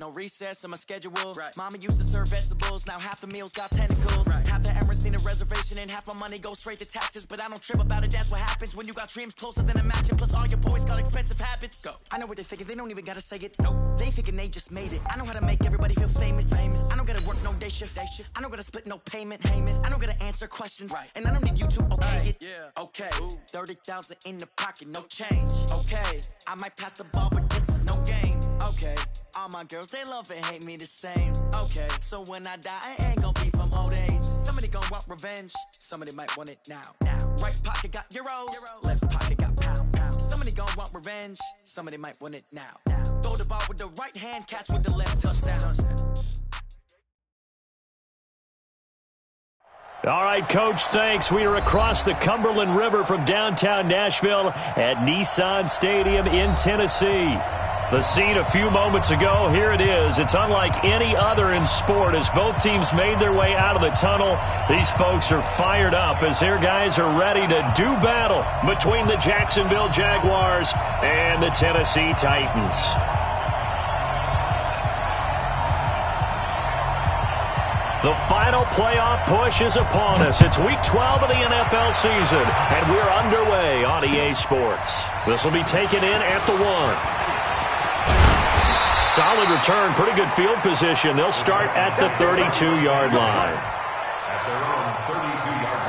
No recess in my schedule. Right. Mama used to serve vegetables, now half the meals got tentacles. Right. Half the Emirates need a reservation and half my money goes straight to taxes. But I don't trip about it, that's what happens when you got dreams closer than a match. And plus all your boys got expensive habits. Go. I know what they thinking, they don't even gotta say it. No, they thinking they just made it. I know how to make everybody feel famous. I don't gotta work no day shift. I don't gotta split no payment. I don't gotta answer questions. Right. And I don't need you to okay it. Yeah. Okay. 30,000 in the pocket, no change. Okay. I might pass the ball, but this is no game. Okay. All my girls, they love and hate me the same. Okay. So when I die, I ain't gonna be from old age. Somebody gonna want revenge. Somebody might want it now. Right pocket got euros. Left pocket got pounds. Somebody gonna want revenge. Somebody might want it now. Throw the ball with the right hand, catch with the left, touchdown. All right, Coach, thanks. We are across the Cumberland River from downtown Nashville at Nissan Stadium in Tennessee. The scene a few moments ago, here it is. It's unlike any other in sport as both teams made their way out of the tunnel. These folks are fired up as their guys are ready to do battle between the Jacksonville Jaguars and the Tennessee Titans. The final playoff push is upon us. It's Week 12 of the NFL season, and we're underway on EA Sports. This will be taken in at the 1. Solid return, pretty good field position. They'll start at the 32-yard line. At their own 32-yard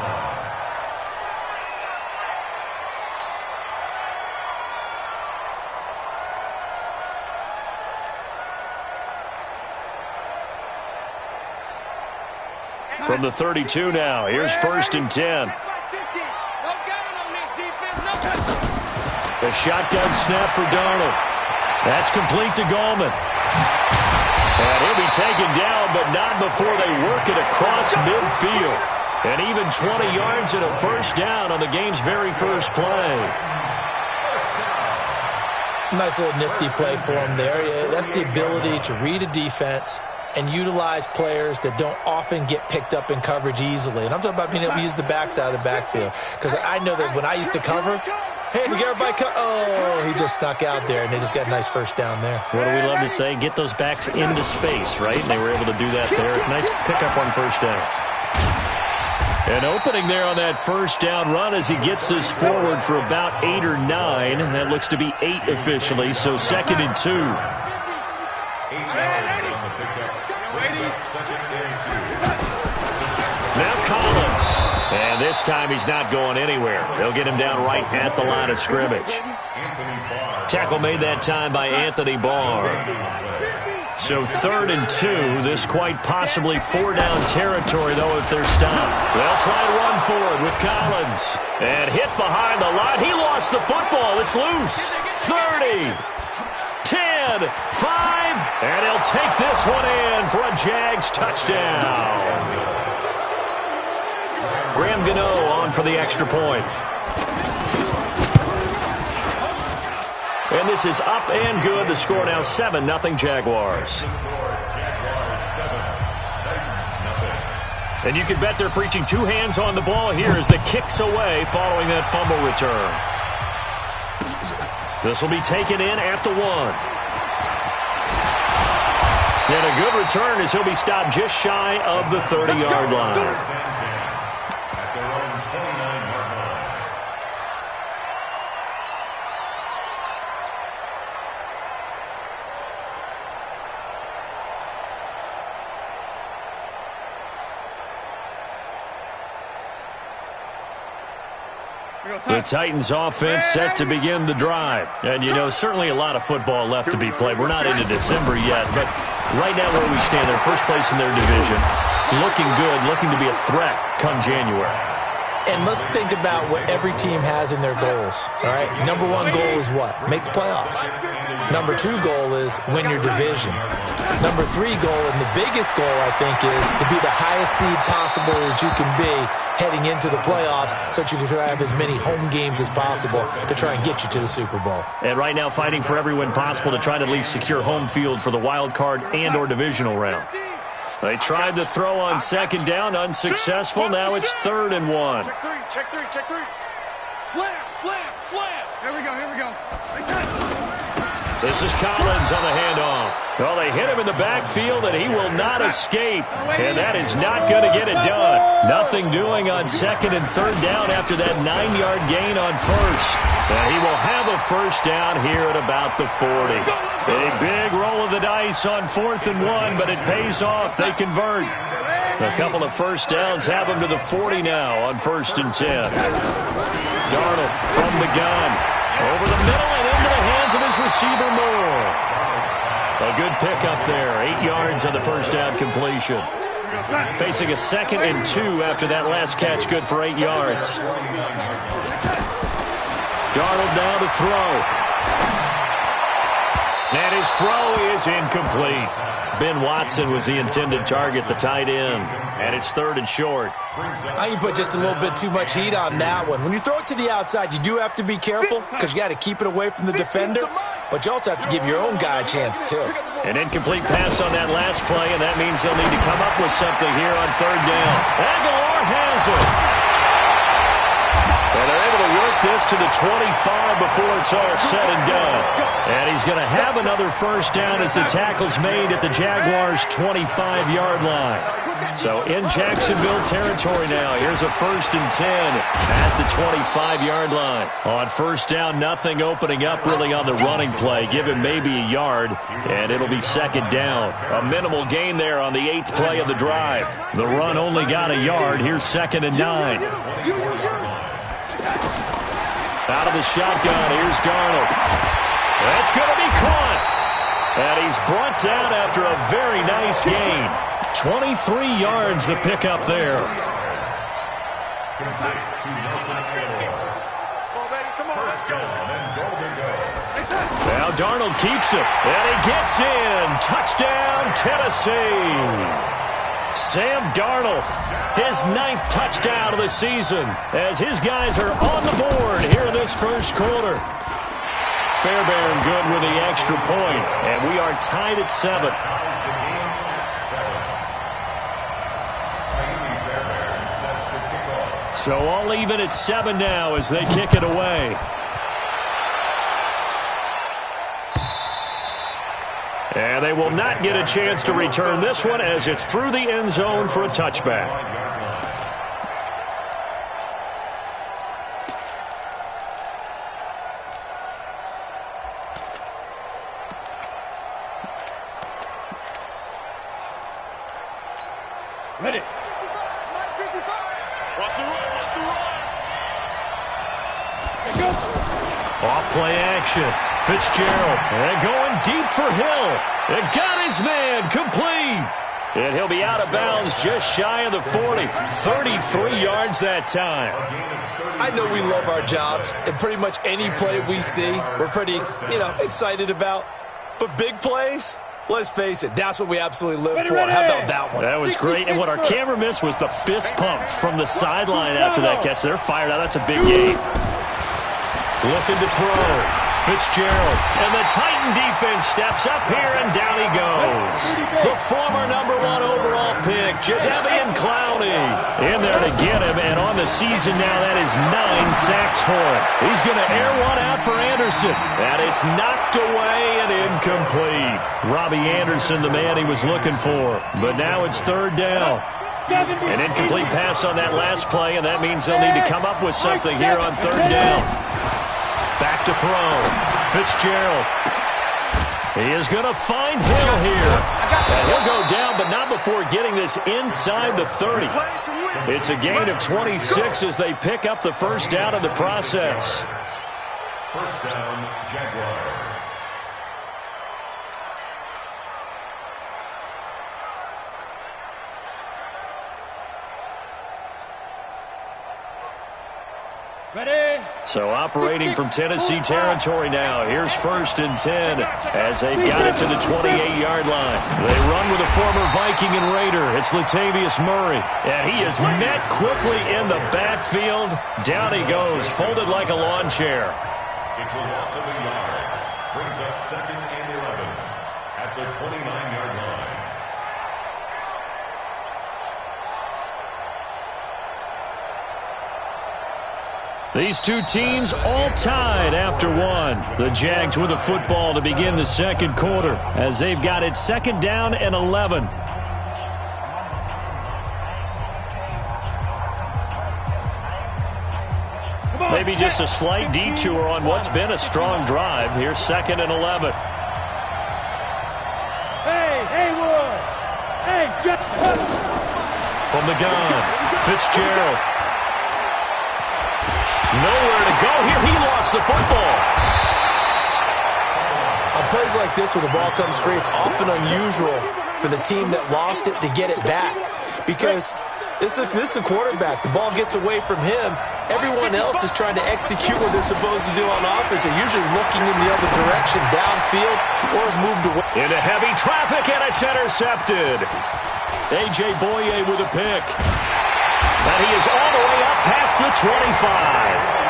line. From the 32 now, here's 1st and 10. The shotgun snap for Darnold. That's complete to Gallman. And he'll be taken down, but not before they work it across midfield. And even 20 yards and a first down on the game's very first play. Nice little nifty play for him there. Yeah, that's the ability to read a defense and utilize players that don't often get picked up in coverage easily. And I'm talking about being able to use the backs out of the backfield. Because I know that when I used to cover, hey, we got everybody oh, he just snuck out there, and they just got a nice first down there. What do we love to say? Get those backs into space, right? And they were able to do that there. Nice pickup on first down. An opening there on that first down run as he gets us forward for about 8 or 9. That looks to be 8 officially, so 2nd and 2. 8 yards on the pickup. Now Collins. And this time he's not going anywhere. They'll get him down right at the line of scrimmage. Tackle made that time by Anthony Barr. So 3rd and 2. This quite possibly 4-down territory, though, if they're stopped. They'll try to run forward with Collins. And hit behind the line. He lost the football. It's loose. 30. 10, 5, and he'll take this one in for a Jags touchdown. Graham Gano on for the extra point. And this is up and good. The score now 7-0 Jaguars. And you can bet they're preaching 2 hands on the ball here as the kick's away following that fumble return. This will be taken in at the 1. And a good return as he'll be stopped just shy of the 30-yard line. The Titans offense set to begin the drive. And, you know, certainly a lot of football left to be played. We're not into December yet, but right now where we stand, they're first place in their division. Looking good, looking to be a threat come January. And let's think about what every team has in their goals, all right? Number 1 goal is what? Make the playoffs. Number 2 goal is win your division. Number 3 goal, and the biggest goal, I think, is to be the highest seed possible that you can be heading into the playoffs so that you can try to have as many home games as possible to try and get you to the Super Bowl. And right now fighting for every win possible to try to at least secure home field for the wild card and or divisional round. They tried to throw on 2nd down, unsuccessful. Now it's 3rd and 1. Check 3, check 3, check 3. Slam, slam, slam. Here we go, here we go. This is Collins on the handoff. Well, they hit him in the backfield, and he will not escape. And that is not going to get it done. Nothing doing on second and third down after that 9-yard gain on first. And he will have a first down here at about the 40. A big roll of the dice on 4th and 1, but it pays off. They convert. A couple of first downs have him to the 40 now on 1st and 10. Darnold from the gun. Over the middle and into the hands of his receiver Moore. A good pickup there. 8 yards on the first down completion. Facing a 2nd and 2 after that last catch, good for 8 yards. Darnold now to throw. And his throw is incomplete. Ben Watson was the intended target, the tight end. And it's 3rd and short. I can put just a little bit too much heat on that one. When you throw it to the outside, you do have to be careful because you got to keep it away from the defender. But you also have to give your own guy a chance, too. An incomplete pass on that last play, and that means they'll need to come up with something here on 3rd down. Aguilar has it. And they're able to work this to the 25 before it's all said and done. And he's going to have another first down as the tackle's made at the Jaguars' 25-yard line. So in Jacksonville territory now, here's a 1st and 10 at the 25-yard line. On first down, nothing opening up really on the running play. Give him maybe a yard, and it'll be 2nd down. A minimal gain there on the 8th play of the drive. The run only got a yard. Here's 2nd and 9. Out of the shotgun, here's Darnold. That's going to be caught. And he's brought down after a very nice gain. 23 yards the pickup there. Now Darnold keeps it, and he gets in. Touchdown, Tennessee. Sam Darnold, his 9th touchdown of the season, as his guys are on the board here in this first quarter. Fairbairn good with the extra point, and we are tied at 7. So all even at 7 now as they kick it away. And they will not get a chance to return this one as it's through the end zone for a touchback. Ready. Watch the run. Off play action. Fitzgerald, and going deep for Hill. And got his man complete. And he'll be out of bounds just shy of the 40. 33 yards that time. I know we love our jobs, and pretty much any play we see, we're pretty, excited about. But big plays, let's face it, that's what we absolutely live for. How about that one? That was great. And what our camera missed was the fist pump from the sideline after that catch. They're fired out. That's a big game. Looking to throw. Fitzgerald, and the Titan defense steps up here, and down he goes. The former #1 overall pick, Jadeveon Clowney, in there to get him, and on the season now, that is 9 sacks for him. He's going to air one out for Anderson, and it's knocked away and incomplete. Robbie Anderson, the man he was looking for, but now it's 3rd down. An incomplete pass on that last play, and that means they'll need to come up with something here on 3rd down. Back to throw. Fitzgerald. He is going to find Hill here. And he'll go down, but not before getting this inside the 30. It's a gain of 26 as they pick up the first down in the process. First down, Jaguars. Ready. So operating from Tennessee territory now. Here's 1st and 10 as they've got it to the 28-yard line. They run with a former Viking and Raider. It's Latavius Murray. And he is met quickly in the backfield. Down he goes, folded like a lawn chair. It's a loss of a yard. Brings up 2nd and 11 at the 29-yard line. These two teams all tied after one. The Jags with the football to begin the second quarter as they've got it second down and 11. Maybe just a slight detour on what's been a strong drive. Here's second and 11. Hey, Haywood! Hey, Jeff! From the gun, Fitzgerald. Nowhere to go here. He lost the football. On plays like this where the ball comes free, it's often unusual for the team that lost it to get it back because this is the quarterback. The ball gets away from him. Everyone else is trying to execute what they're supposed to do on offense. They're usually looking in the other direction, downfield, or have moved away. Into heavy traffic, and it's intercepted. A.J. Boye with a pick. And he is all the way up past the 25.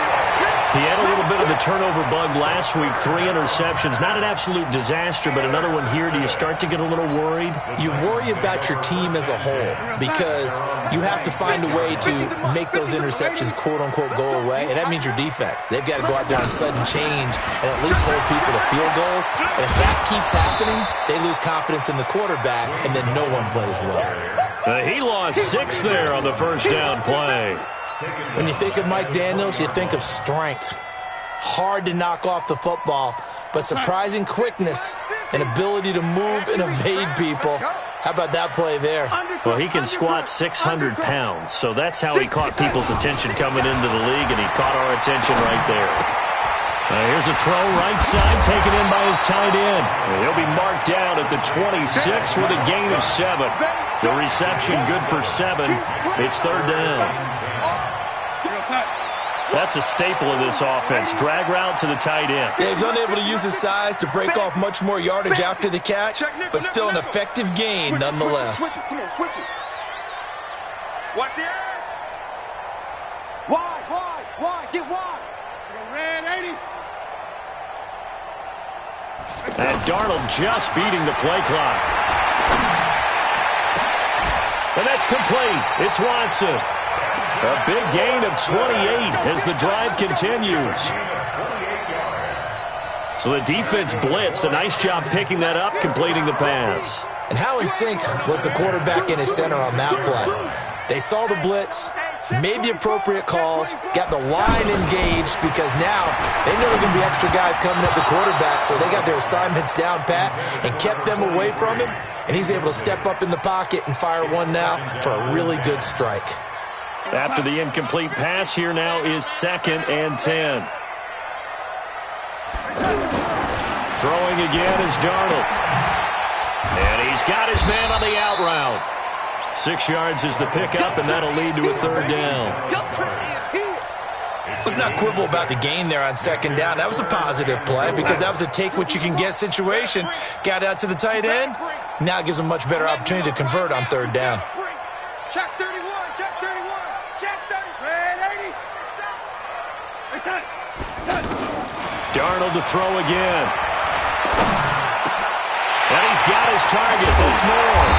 He had a little bit of the turnover bug last week, 3 interceptions. Not an absolute disaster, but another one here. Do you start to get a little worried? You worry about your team as a whole because you have to find a way to make those interceptions, quote-unquote, go away, and that means your defense. They've got to go out there and sudden change and at least hold people to field goals. And if that keeps happening, they lose confidence in the quarterback, and then no one plays well. He lost 6 there on the first down play. When you think of Mike Daniels, you think of strength. Hard to knock off the football, but surprising quickness and ability to move and evade people. How about that play there? Well, he can squat 600 pounds, so that's how he caught people's attention coming into the league, and he caught our attention right there. Here's a throw right side, taken in by his tight end. He'll be marked down at the 26 with a gain of 7. The reception good for 7. It's third down. That's a staple of this offense. Drag route to the tight end. Yeah, he's unable to use his size to break off much more yardage after the catch, but still an effective gain nonetheless. Switch it. Watch the edge. Wide. Get wide. Red 80. And Darnold just beating the play clock. And that's complete. It's Watson. A big gain of 28 as the drive continues. So the defense blitzed. A nice job picking that up, completing the pass. And how in sync was the quarterback and his center on that play? They saw the blitz, made the appropriate calls, got the line engaged because now they know there are going to be extra guys coming at the quarterback, so they got their assignments down pat and kept them away from him, and he's able to step up in the pocket and fire one now for a really good strike. After the incomplete pass, here now is second and 10. Throwing again is Darnold. And he's got his man on the out route. 6 yards is the pickup, and that'll lead to a third down. Let's not quibble about the gain there on second down. That was a positive play because that was a take-what-you-can-get situation. Got out to the tight end. Now it gives him a much better opportunity to convert on third down. Check 31. Darnold to throw again. And he's got his target. That's more.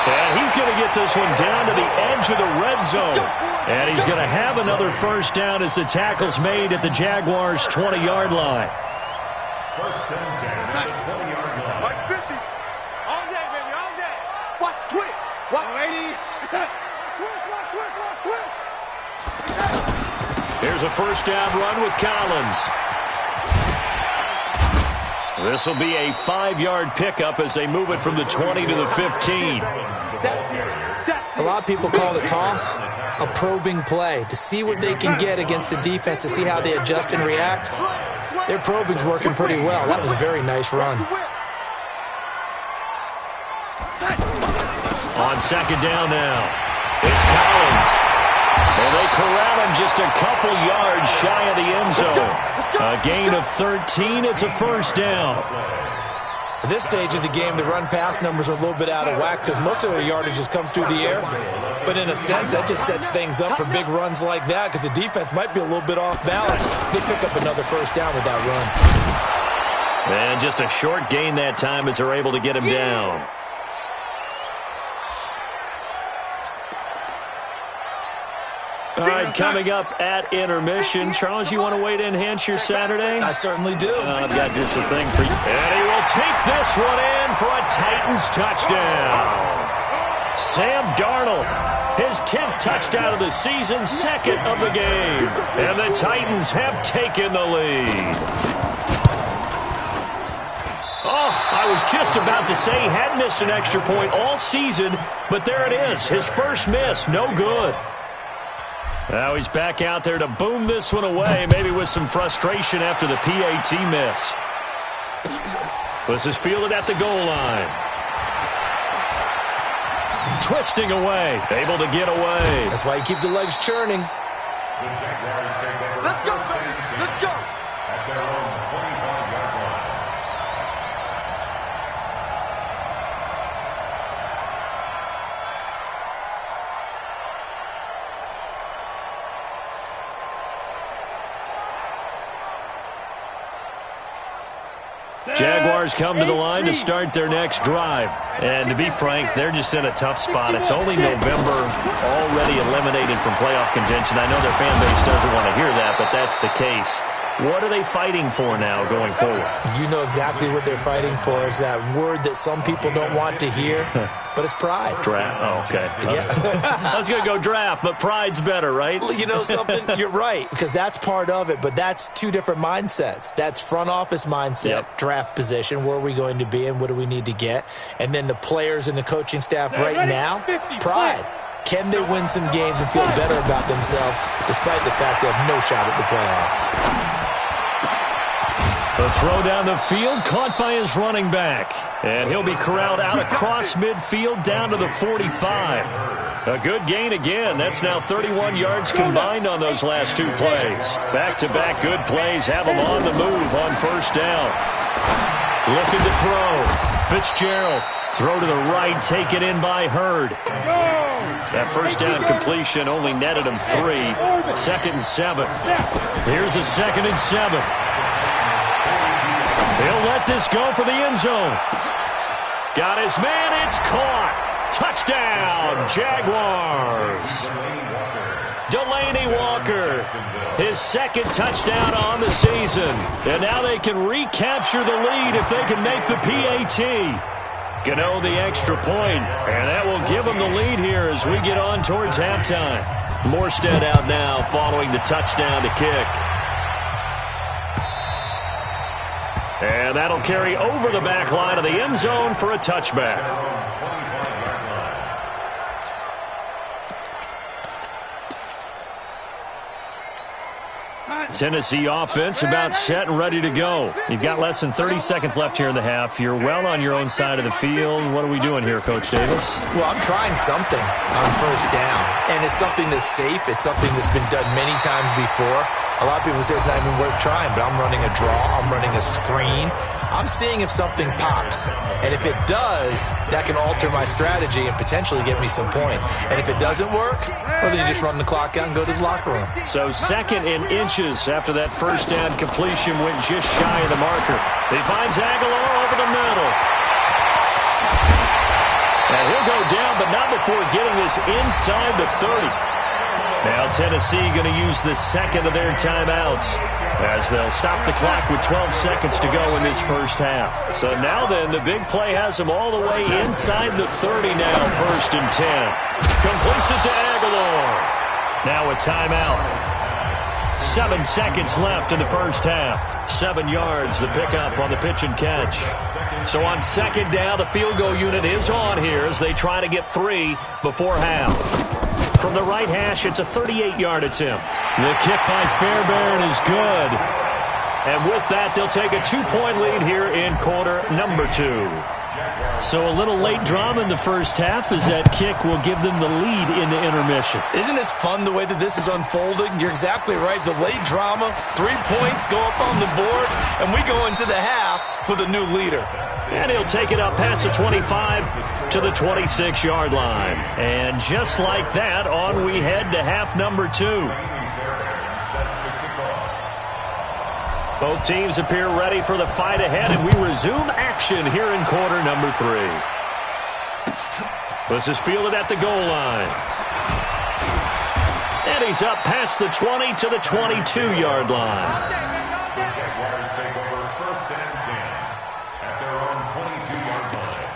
And he's going to get this one down to the edge of the red zone. And he's going to have another first down as the tackle's made at the Jaguars' 20-yard line. First and 10 at the 20-yard line. Watch 50. All day, baby, all day. Watch twitch. Watch 80. Twitch. Here's a first down run with Collins. This will be a 5-yard pickup as they move it from the 20 to the 15. A lot of people call it toss, a probing play, to see what they can get against the defense, to see how they adjust and react. Their probing's working pretty well. That was a very nice run. On second down now, it's Collins. And they corral him just a couple yards shy of the end zone. A gain of 13. It's a first down. At this stage of the game, the run-pass numbers are a little bit out of whack because most of their yardage has come through the air. But in a sense, that just sets things up for big runs like that because the defense might be a little bit off balance. They pick up another first down with that run. And just a short gain that time as they're able to get him down. All right, coming up at intermission. Charles, you want to wait to enhance your Saturday? I certainly do. I've got just a thing for you. And he will take this one in for a Titans touchdown. Sam Darnold, his 10th touchdown of the season, 2nd of the game. And the Titans have taken the lead. Oh, I was just about to say he hadn't missed an extra point all season, but there it is. His first miss, no good. Now he's back out there to boom this one away, maybe with some frustration after the PAT miss. This is fielded at the goal line. Twisting away, able to get away. That's why you keep the legs churning. Let's go, baby. Let's go. At their own 25-yard line. Jaguars come to the line to start their next drive. And to be frank, they're just in a tough spot. It's only November, already eliminated from playoff contention. I know their fan base doesn't want to hear that, but that's the case. What are they fighting for now going forward? You know exactly what they're fighting for. Is that word that some people don't want to hear, but it's pride. Draft. Oh, okay. Yeah. I was going to go draft, but pride's better, right? You know something? You're right, because that's part of it, but that's two different mindsets. That's front office mindset, draft position, where are we going to be and what do we need to get? And then the players and the coaching staff right now, pride. Can they win some games and feel better about themselves despite the fact they have no shot at the playoffs? The throw down the field, caught by his running back. And he'll be corralled out across midfield down to the 45. A good gain again. That's now 31 yards combined on those last two plays. Back-to-back good plays have him on the move on first down. Looking to throw. Fitzgerald, throw to the right, taken in by Hurd. That first down completion only netted him 3. 2nd and 7. Here's a 2nd and 7. He'll let this go for the end zone. Got his man. It's caught. Touchdown, Jaguars. Delaney Walker, his 2nd touchdown on the season. And now they can recapture the lead if they can make the PAT. Gano the extra point, and that will give them the lead here as we get on towards halftime. Morstead out now following the touchdown to kick. And that'll carry over the back line of the end zone for a touchback. Tennessee offense about set and ready to go. You've got less than 30 seconds left here in the half. You're well on your own side of the field. What are we doing here, Coach Davis? Well, I'm trying something on first down, and it's something that's safe. It's something that's been done many times before. A lot of people say it's not even worth trying, but I'm running a draw. I'm running a screen. I'm seeing if something pops. And if it does, that can alter my strategy and potentially get me some points. And if it doesn't work, well, then you just run the clock out and go to the locker room. So 2nd in inches after that first down completion went just shy of the marker. He finds Aguilar over the middle. And he'll go down, but not before getting this inside the 30. Now Tennessee going to use the 2nd of their timeouts as they'll stop the clock with 12 seconds to go in this first half. So now then, the big play has them all the way inside the 30 now, 1st and 10. Completes it to Aguilar. Now a timeout. 7 seconds left in the first half. 7 yards, the pickup on the pitch and catch. So on 2nd down, the field goal unit is on here as they try to get 3 before half. From the right hash, it's a 38-yard attempt. The kick by Fairbairn is good. And with that, they'll take a 2-point lead here in quarter number 2. So a little late drama in the first half as that kick will give them the lead in the intermission. Isn't this fun the way that this is unfolding? You're exactly right. The late drama, 3 points go up on the board, and we go into the half with a new leader. And he'll take it up past the 25 to the 26-yard line. And just like that, on we head to half number 2. Both teams appear ready for the fight ahead, and we resume action here in quarter number 3. This is fielded at the goal line. And he's up past the 20 to the 22-yard line. Jaguars take over 1st and 10 at their own 22-yard line.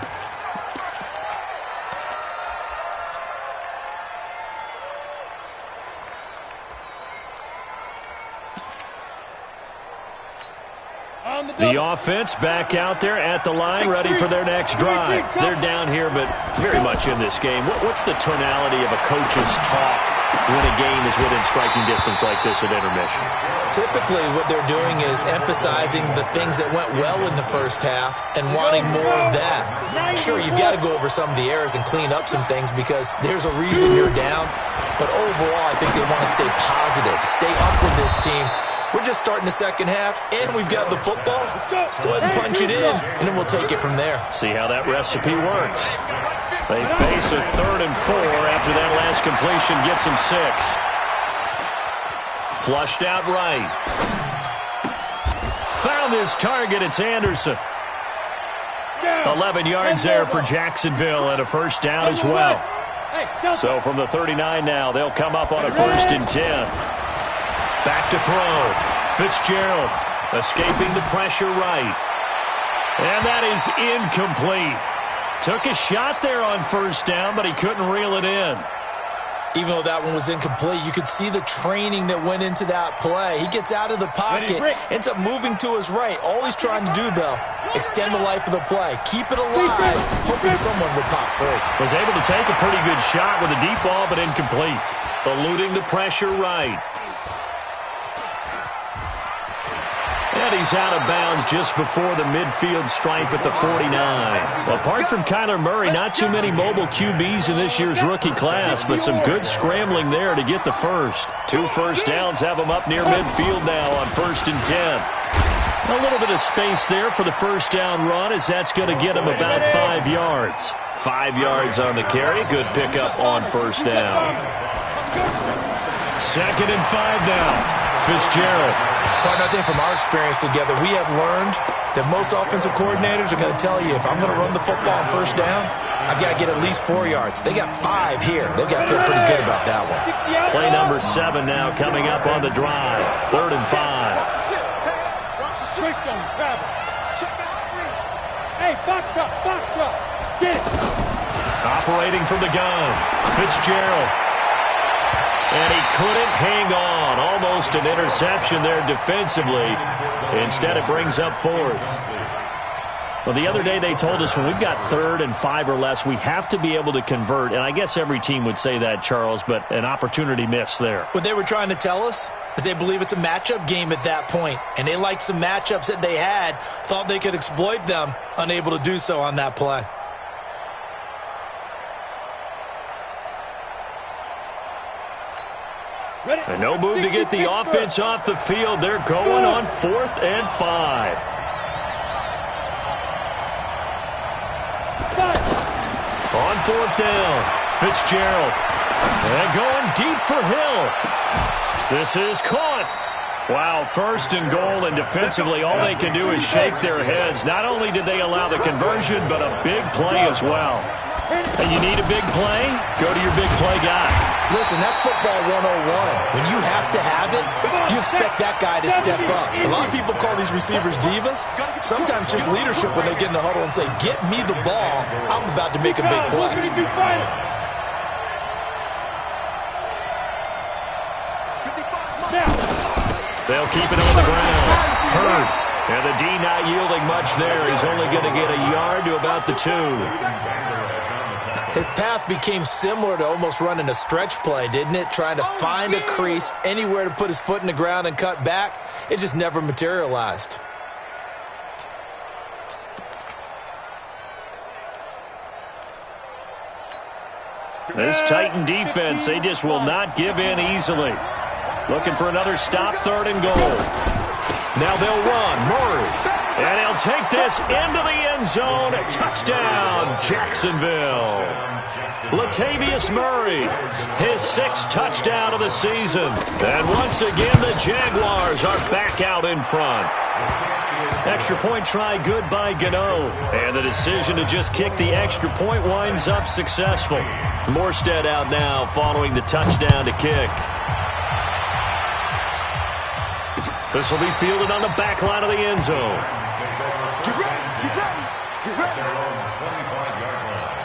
The offense back out there at the line, ready for their next drive. They're down here, but very much in this game. What's the tonality of a coach's talk when a game is within striking distance like this at intermission? Typically, what they're doing is emphasizing the things that went well in the first half and wanting more of that. Sure, you've got to go over some of the errors and clean up some things because there's a reason you're down. But overall, I think they want to stay positive, stay up with this team. We're just starting the second half, and we've got the football. Let's go ahead and punch it in, and then we'll take it from there. See how that recipe works. They face a 3rd and 4 after that last completion gets them 6. Flushed out right. Found his target. It's Anderson. 11 yards there for Jacksonville and a first down as well. So from the 39 now, they'll come up on a 1st and 10. Back to throw. Fitzgerald escaping the pressure right. And that is incomplete. Took a shot there on 1st down, but he couldn't reel it in. Even though that one was incomplete, you could see the training that went into that play. He gets out of the pocket, ends up moving to his right. All he's trying to do, though, extend the life of the play. Keep it alive, hoping someone would pop free. Was able to take a pretty good shot with a deep ball, but incomplete. Eluding the pressure right. And he's out of bounds just before the midfield stripe at the 49. Apart from Kyler Murray, not too many mobile QBs in this year's rookie class, but some good scrambling there to get the first. 2 first downs have him up near midfield now on 1st and 10. A little bit of space there for the first down run as that's going to get him about 5 yards. 5 yards on the carry. Good pickup on 1st down. 2nd and 5 now. Fitzgerald. Partner, I think from our experience together, we have learned that most offensive coordinators are going to tell you if I'm going to run the football on 1st down, I've got to get at least 4 yards. They got 5 here. They've got to feel pretty good about that one. Play number 7 now coming up on the drive. 3rd and 5. Hey, box truck. Get it. Operating from the gun. Fitzgerald. And he couldn't hang on. Almost an interception there defensively. Instead, it brings up 4th. Well, the other day they told us when we've got 3rd and 5 or less, we have to be able to convert. And I guess every team would say that, Charles, but an opportunity missed there. What they were trying to tell us is they believe it's a matchup game at that point. And they liked some matchups that they had, thought they could exploit them, unable to do so on that play. And no move to get the offense off the field. They're going on 4th and 5. On 4th down, Fitzgerald. And going deep for Hill. This is caught. Wow, 1st and goal, and defensively all they can do is shake their heads. Not only did they allow the conversion, but a big play as well. And you need a big play? Go to your big play guy. Listen, that's football 101. When you have to have it, you expect that guy to step up. A lot of people call these receivers divas. Sometimes just leadership when they get in the huddle and say, get me the ball, I'm about to make a big play. They'll keep it on the ground. Hurd. And the D not yielding much there. He's only going to get a yard to about the 2. His path became similar to almost running a stretch play, didn't it? Trying to find a crease, anywhere to put his foot in the ground and cut back. It just never materialized. This Titan defense, they just will not give in easily. Looking for another stop, 3rd and goal. Now they'll run. Murray. And he'll take this into the end zone. Touchdown, Jacksonville. Latavius Murray, his 6th touchdown of the season. And once again, the Jaguars are back out in front. Extra point try good by Gano. And the decision to just kick the extra point winds up successful. Morstead out now following the touchdown to kick. This will be fielded on the back line of the end zone. Get ready, get ready, get ready. Their own 25-yard line.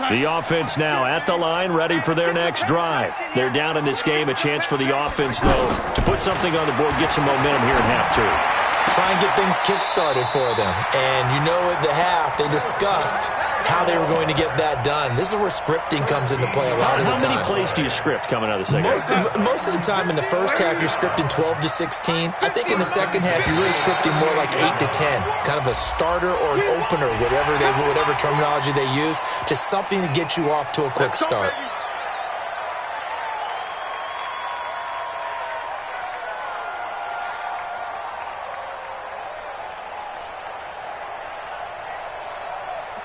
The offense now at the line, ready for their next drive. They're down in this game. A chance for the offense, though, to put something on the board, get some momentum here in half two. Try and get things kick-started for them. And you know at the half, they discussed how they were going to get that done. This is where scripting comes into play a lot of the time. How many plays do you script coming out of the second half? Most of the time in the first half, you're scripting 12 to 16. I think in the second half, you're really scripting more like 8 to 10. Kind of a starter or an opener, whatever terminology they use. Just something to get you off to a quick start.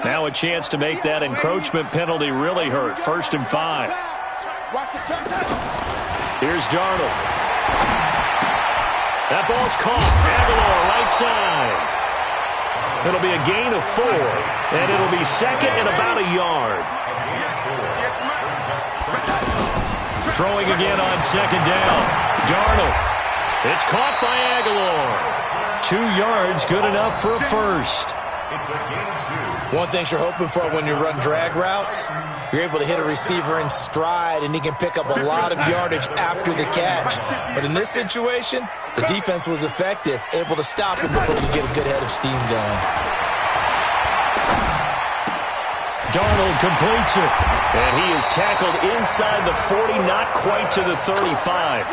Now a chance to make that encroachment penalty really hurt. 1st and 5. Here's Darnold. That ball's caught. Aguilar right side. It'll be a gain of 4, and it'll be second and about a yard. Throwing again on 2nd down. Darnold. It's caught by Aguilar. 2 yards, good enough for a first. It's a gain of 2. One thing you're hoping for when you run drag routes, you're able to hit a receiver in stride, and he can pick up a lot of yardage after the catch. But in this situation, the defense was effective, able to stop him before he get a good head of steam going. Darnold completes it, and he is tackled inside the 40, not quite to the 35.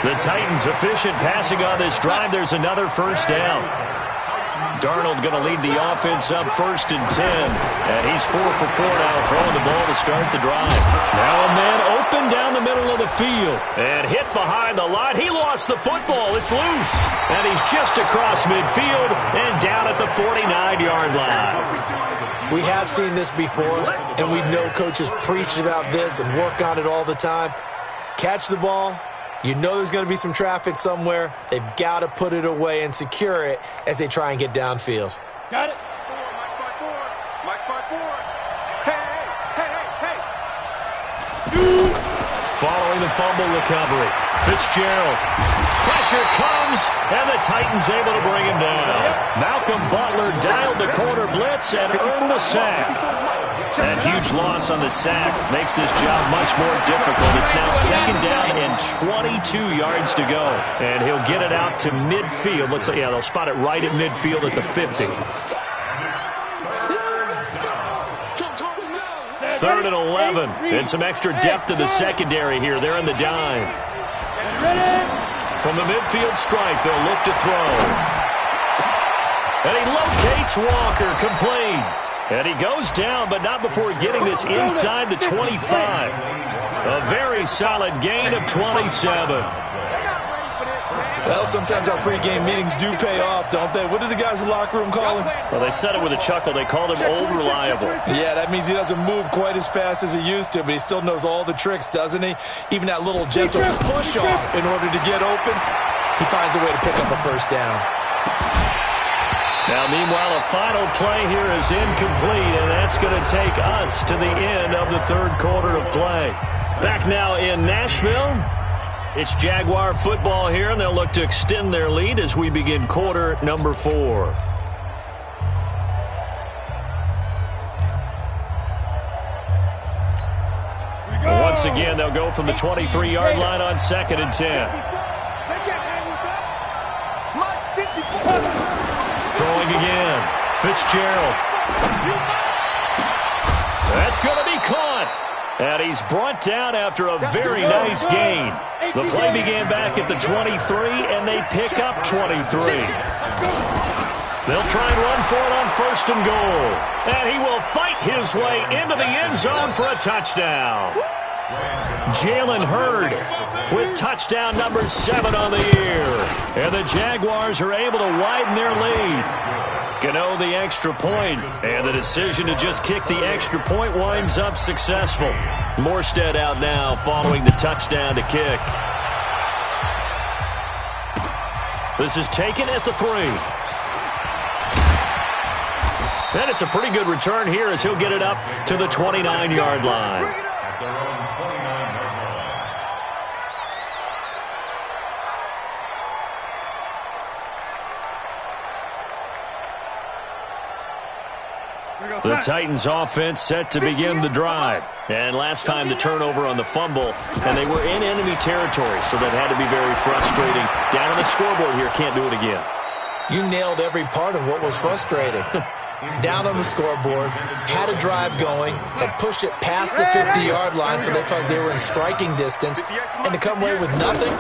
The Titans efficient passing on this drive. There's another first down. Darnold going to lead the offense up 1st and 10. And he's 4 for 4 now, throwing the ball to start the drive. Now a man open down the middle of the field. And hit behind the line. He lost the football. It's loose. And he's just across midfield and down at the 49-yard line. We have seen this before, and we know coaches preach about this and work on it all the time. Catch the ball. You know there's going to be some traffic somewhere. They've got to put it away and secure it as they try and get downfield. Got it. Mike's 5-4. Hey. Following the fumble recovery, Fitzgerald. Pressure comes, and the Titans able to bring him down. Malcolm Butler dialed the corner blitz and earned the sack. That huge loss on the sack makes this job much more difficult. It's now 2nd down and 22 yards to go. And he'll get it out to midfield. Let's say, they'll spot it right at midfield at the 50. 3rd and 11. And some extra depth in the secondary here. They're in the dime. From the midfield stripe, they'll look to throw. And he locates Walker, complete. And he goes down, but not before getting this inside the 25. A very solid gain of 27. Well, sometimes our pregame meetings do pay off, don't they? What do the guys in the locker room call him? Well, they said it with a chuckle. They called him Old Reliable. Yeah, that means he doesn't move quite as fast as he used to, but he still knows all the tricks, doesn't he? Even that little gentle push-off in order to get open, he finds a way to pick up a first down. Now, meanwhile, a final play here is incomplete, and that's going to take us to the end of the 3rd quarter of play. Back now in Nashville, it's Jaguar football here, and they'll look to extend their lead as we begin quarter number 4. Once again, they'll go from the 23-yard line on 2nd and 10. Throwing again. Fitzgerald. That's going to be caught. And he's brought down after a very nice gain. The play began back at the 23, and they pick up 23. They'll try and run for it on 1st and goal. And he will fight his way into the end zone for a touchdown. Jalen Hurd with touchdown number 7 on the year. And the Jaguars are able to widen their lead. Gano the extra point, and the decision to just kick the extra point winds up successful. Morstead out now following the touchdown to kick. This is taken at the 3. And it's a pretty good return here as he'll get it up to the 29-yard line. their own 29-yard line. The Titans offense set to begin the drive. And last time the turnover on the fumble, and they were in enemy territory, so that had to be very frustrating. Down on the scoreboard here, can't do it again. You nailed every part of what was frustrating. Down on the scoreboard, had a drive going, had pushed it past the 50-yard line, so they thought they were in striking distance, and to come away with nothing,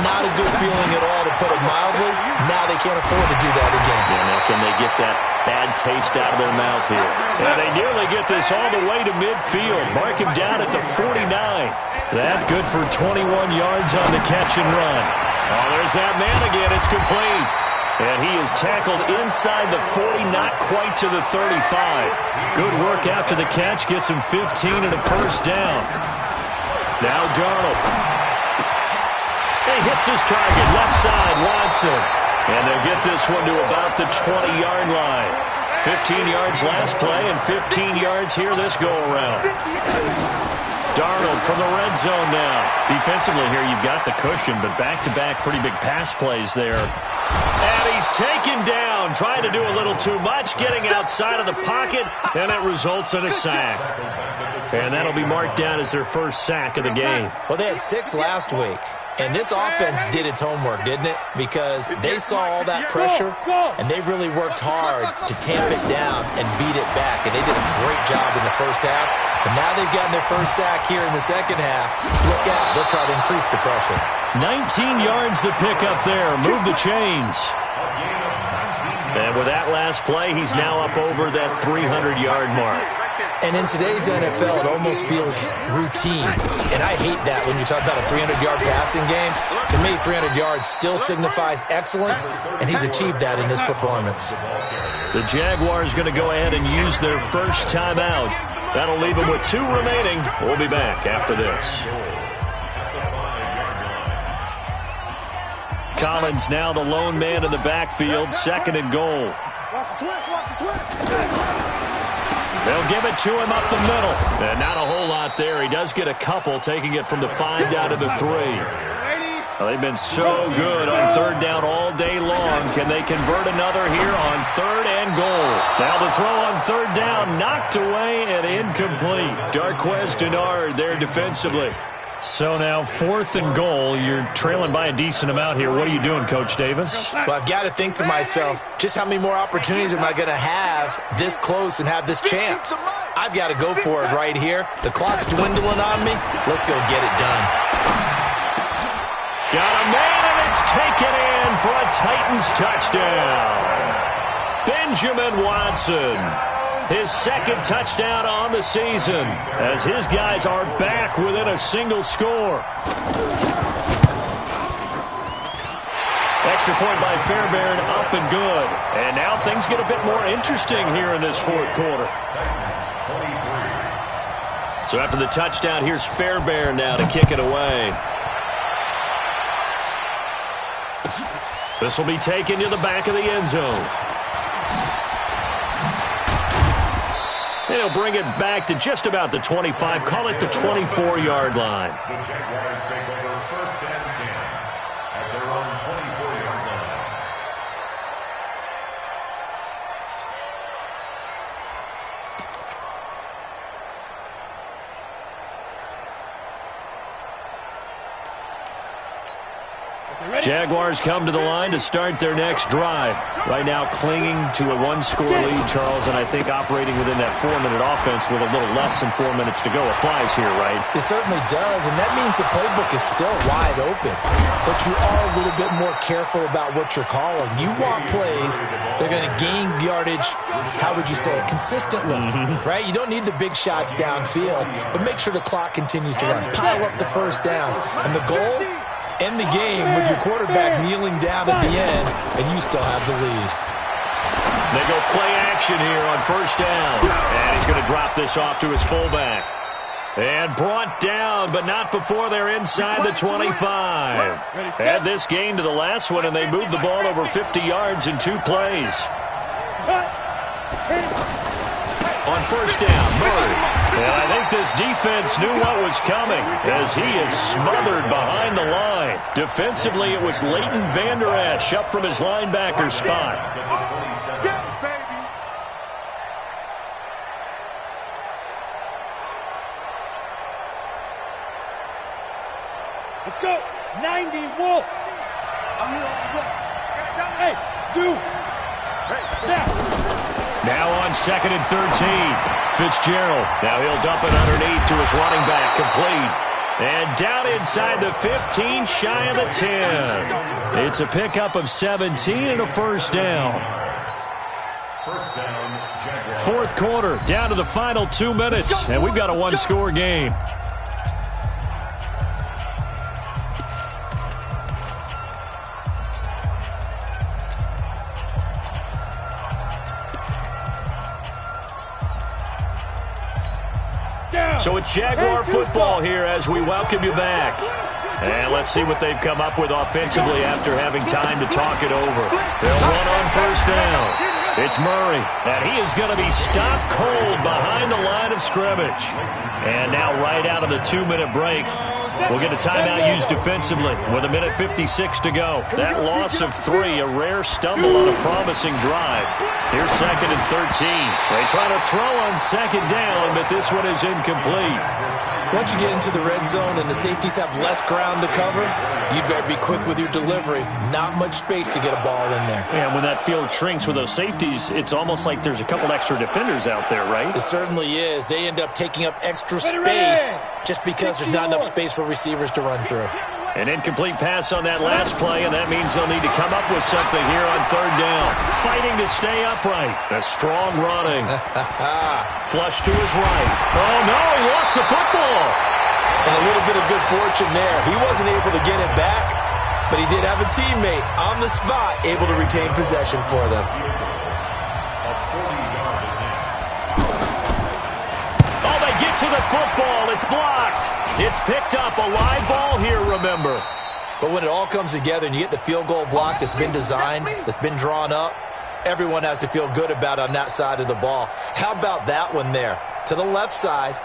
not a good feeling at all, to put it mildly. Now they can't afford to do that again. Yeah, now can they get that bad taste out of their mouth here? And they nearly get this all the way to midfield. Mark him down at the 49. That good for 21 yards on the catch and run. Oh, there's that man again. It's complete. And he is tackled inside the 40, not quite to the 35. Good work after the catch. Gets him 15 and a first down. Now Darnold. He hits his target, left side, Watson. And they'll get this one to about the 20-yard line. 15 yards last play and 15 yards here this go-around. Darnold from the red zone now. Defensively here, you've got the cushion, but back-to-back pretty big pass plays there. And he's taken down, trying to do a little too much, getting outside of the pocket, and it results in a sack. And that'll be marked down as their first sack of the game. Well, they had 6 last week. And this offense did its homework, didn't it? Because they saw all that pressure, and they really worked hard to tamp it down and beat it back. And they did a great job in the first half. But now they've gotten their first sack here in the second half. Look out, they'll try to increase the pressure. 19 yards the pick up there. Move the chains. And with that last play, he's now up over that 300-yard mark. And in today's NFL, it almost feels routine. And I hate that when you talk about a 300-yard passing game. To me, 300 yards still signifies excellence, and he's achieved that in this performance. The Jaguars going to go ahead and use their first timeout. That'll leave them with 2 remaining. We'll be back after this. Collins now the lone man in the backfield, 2nd and goal. Watch the twist, watch the twist. They'll give it to him up the middle. And not a whole lot there. He does get a couple, taking it from the 5 down to the 3. Well, they've been so good on 3rd down all day long. Can they convert another here on 3rd and goal? Now the throw on 3rd down, knocked away and incomplete. Darquez Denard there defensively. So now 4th and goal. You're trailing by a decent amount here. What are you doing, Coach Davis? Well, I've got to think to myself, just how many more opportunities am I going to have this close and have this chance? I've got to go for it right here. The clock's dwindling on me. Let's go get it done. Got a man, and it's taken in for a Titans touchdown. Benjamin Watson. His 2nd touchdown on the season as his guys are back within a single score. Extra point by Fairbairn, up and good. And now things get a bit more interesting here in this 4th quarter. So after the touchdown, here's Fairbairn now to kick it away. This will be taken to the back of the end zone. They'll bring it back to just about the 25. Call it the 24-yard line. The Jaguars take over 1st and 10 at their own 24-yard line. Jaguars come to the line to start their next drive. Right now clinging to a 1-score lead, Charles, and I think operating within that 4-minute offense with a little less than 4 minutes to go applies here, right? It certainly does, and that means the playbook is still wide open. But you are a little bit more careful about what you're calling. You want plays, they're going to gain yardage, how would you say it, consistently, right? You don't need the big shots downfield, but make sure the clock continues to run. Pile up the first downs. And the goal? End the game with your quarterback kneeling down at the end, and you still have the lead. They go play action here on 1st down. And he's going to drop this off to his fullback. And brought down, but not before they're inside the 25. Add this gain to the last one, and they moved the ball over 50 yards in 2 plays. On first down, Murray. And I think this defense knew what was coming as he is smothered behind the line. Defensively, it was Leighton Vander Esch up from his linebacker spot. Let's go. 90 Wolf. Hey, Zoo. Now on 2nd and 13. Fitzgerald. Now he'll dump it underneath to his running back. Complete. And down inside the 15, shy of the 10. It's a pickup of 17 and a first down. First down, Jaguars. Fourth quarter, down to the final 2 minutes, and we've got a one-score game. So it's Jaguar football here as we welcome you back. And let's see what they've come up with offensively after having time to talk it over. They'll run on first down. It's Murray, and he is going to be stopped cold behind the line of scrimmage. And now right out of the 2-minute break, we'll get a timeout used defensively with 1:56 to go. That loss of 3, a rare stumble on a promising drive. Here's 2nd and 13. They try to throw on 2nd down, but this one is incomplete. Once you get into the red zone and the safeties have less ground to cover, you better be quick with your delivery. Not much space to get a ball in there. And when that field shrinks with those safeties, it's almost like there's a couple extra defenders out there, right? It certainly is. They end up taking up extra space just because there's not enough space for receivers to run through. An incomplete pass on that last play, and that means they'll need to come up with something here on 3rd down. Fighting to stay upright. A strong running. Flush to his right. Oh, no, he lost the football. And a little bit of good fortune there. He wasn't able to get it back, but he did have a teammate on the spot able to retain possession for them. Oh, they get to the football. It's blocked. It's picked up. A live ball here, remember. But when it all comes together and you get the field goal block that's been designed, that's been drawn up, everyone has to feel good about on that side of the ball. How about that one there? To the left side,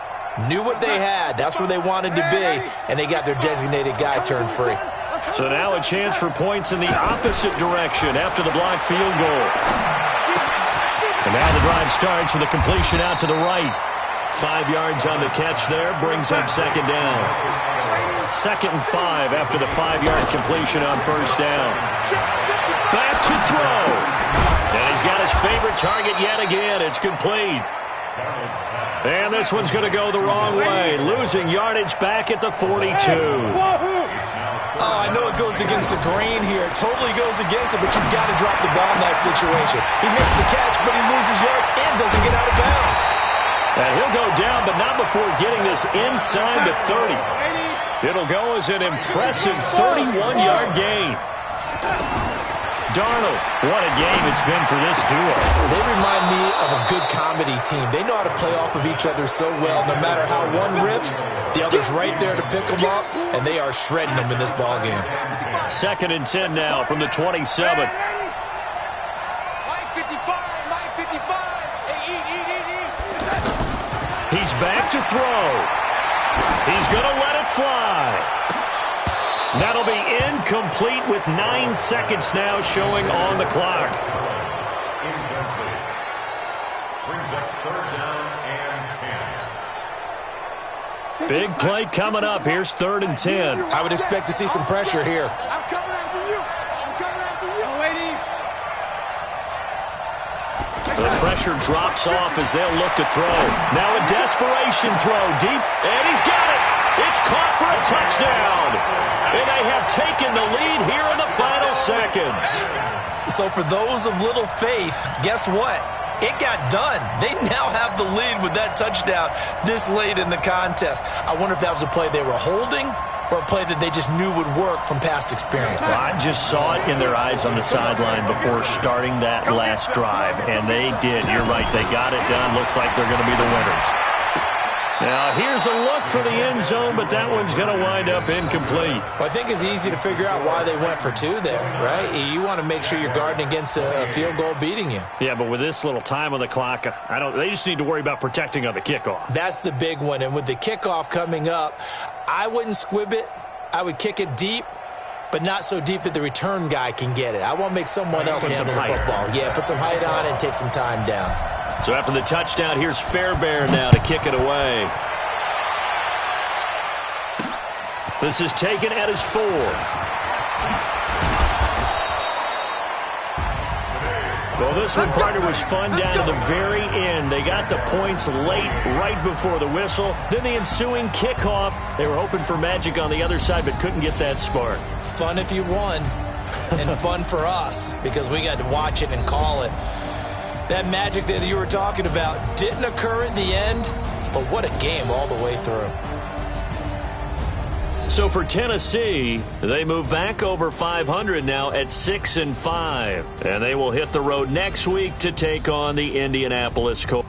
knew what they had. That's where they wanted to be, and they got their designated guy turned free. So now a chance for points in the opposite direction after the blocked field goal. And now the drive starts with a completion out to the right. 5 yards on the catch there, brings up 2nd down. 2nd and 5 after the 5-yard completion on first down. Back to throw. And he's got his favorite target yet again. It's complete. And this one's going to go the wrong way. Losing yardage back at the 42. Oh, I know it goes against the grain here. It totally goes against it, but you've got to drop the ball in that situation. He makes the catch, but he loses yards and doesn't get out of bounds. And he'll go down, but not before getting this inside the 30. It'll go as an impressive 31-yard gain. Darnold, what a game it's been for this duo. They remind me of a good comedy team. They know how to play off of each other so well. No matter how one riffs, the other's right there to pick them up, and they are shredding them in this ball game. 2nd and 10 now from the 27. He's back to throw. He's going to let it fly. That'll be incomplete with 9 seconds now showing on the clock. Brings up 3rd down and 10. Big play coming up. Here's 3rd and 10. I would expect to see some pressure here. I'm coming after you. I'm coming after you. Oh, waiting. The pressure drops off as they'll look to throw. Now a desperation throw deep, and he's got it. It's caught for a touchdown. And they have taken the lead here in the final seconds. So for those of little faith, guess what? It got done. They now have the lead with that touchdown this late in the contest. I wonder if that was a play they were holding or a play that they just knew would work from past experience. Well, I just saw it in their eyes on the sideline before starting that last drive, and they did. You're right. They got it done. Looks like they're going to be the winners. Now, here's a look for the end zone, but that one's going to wind up incomplete. Well, I think it's easy to figure out why they went for 2 there, right? You want to make sure you're guarding against a field goal beating you. Yeah, but with this little time on the clock, they just need to worry about protecting on the kickoff. That's the big one, and with the kickoff coming up, I wouldn't squib it. I would kick it deep, but not so deep that the return guy can get it. I want to make someone else handle the football. Yeah, put some height on it and take some time down. So after the touchdown, here's Fairbairn now to kick it away. This is taken at his 4. Well, this one, partner, was fun down to the very end. They got the points late, right before the whistle. Then the ensuing kickoff. They were hoping for magic on the other side, but couldn't get that spark. Fun if you won, and fun for us, because we got to watch it and call it. That magic that you were talking about didn't occur at the end, but what a game all the way through. So for Tennessee, they move back over 500 now at 6-5. And they will hit the road next week to take on the Indianapolis Colts.